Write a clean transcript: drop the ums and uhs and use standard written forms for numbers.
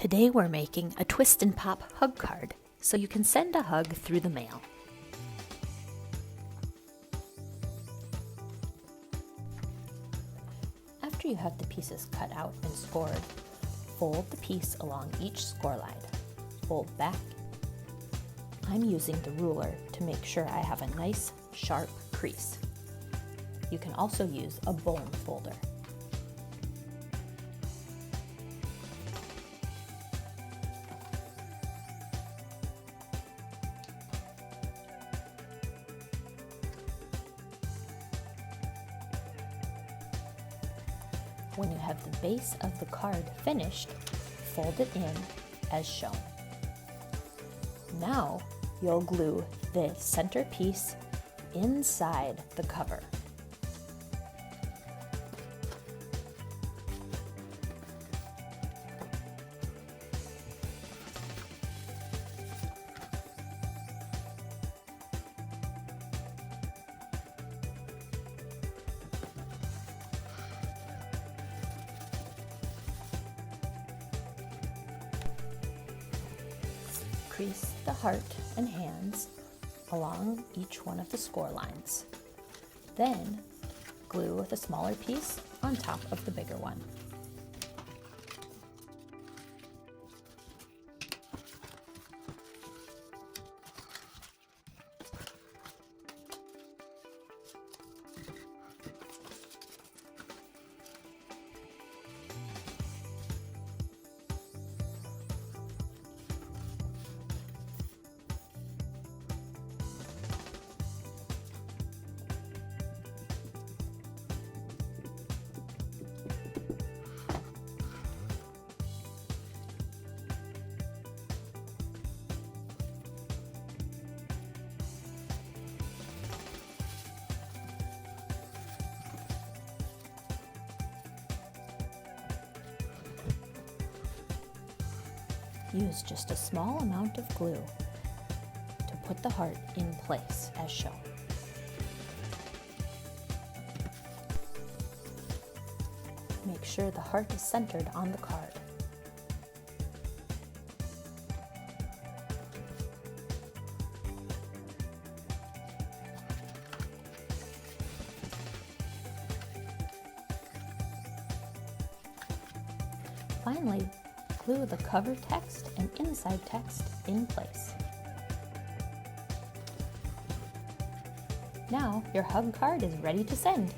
Today we're making a twist and pop hug card so you can send a hug through the mail. After you have the pieces cut out and scored, fold the piece along each score line. Fold back. I'm using the ruler to make sure I have a nice sharp crease. You can also use a bone folder. When you have the base of the card finished, fold it in as shown. Now you'll glue the center piece inside the cover. Crease the heart and hands along each one of the score lines. Then glue the smaller piece on top of the bigger one. Use just a small amount of glue to put the heart in place as shown. Make sure the heart is centered on the card. Finally, glue the cover text and inside text in place. Now your hug card is ready to send.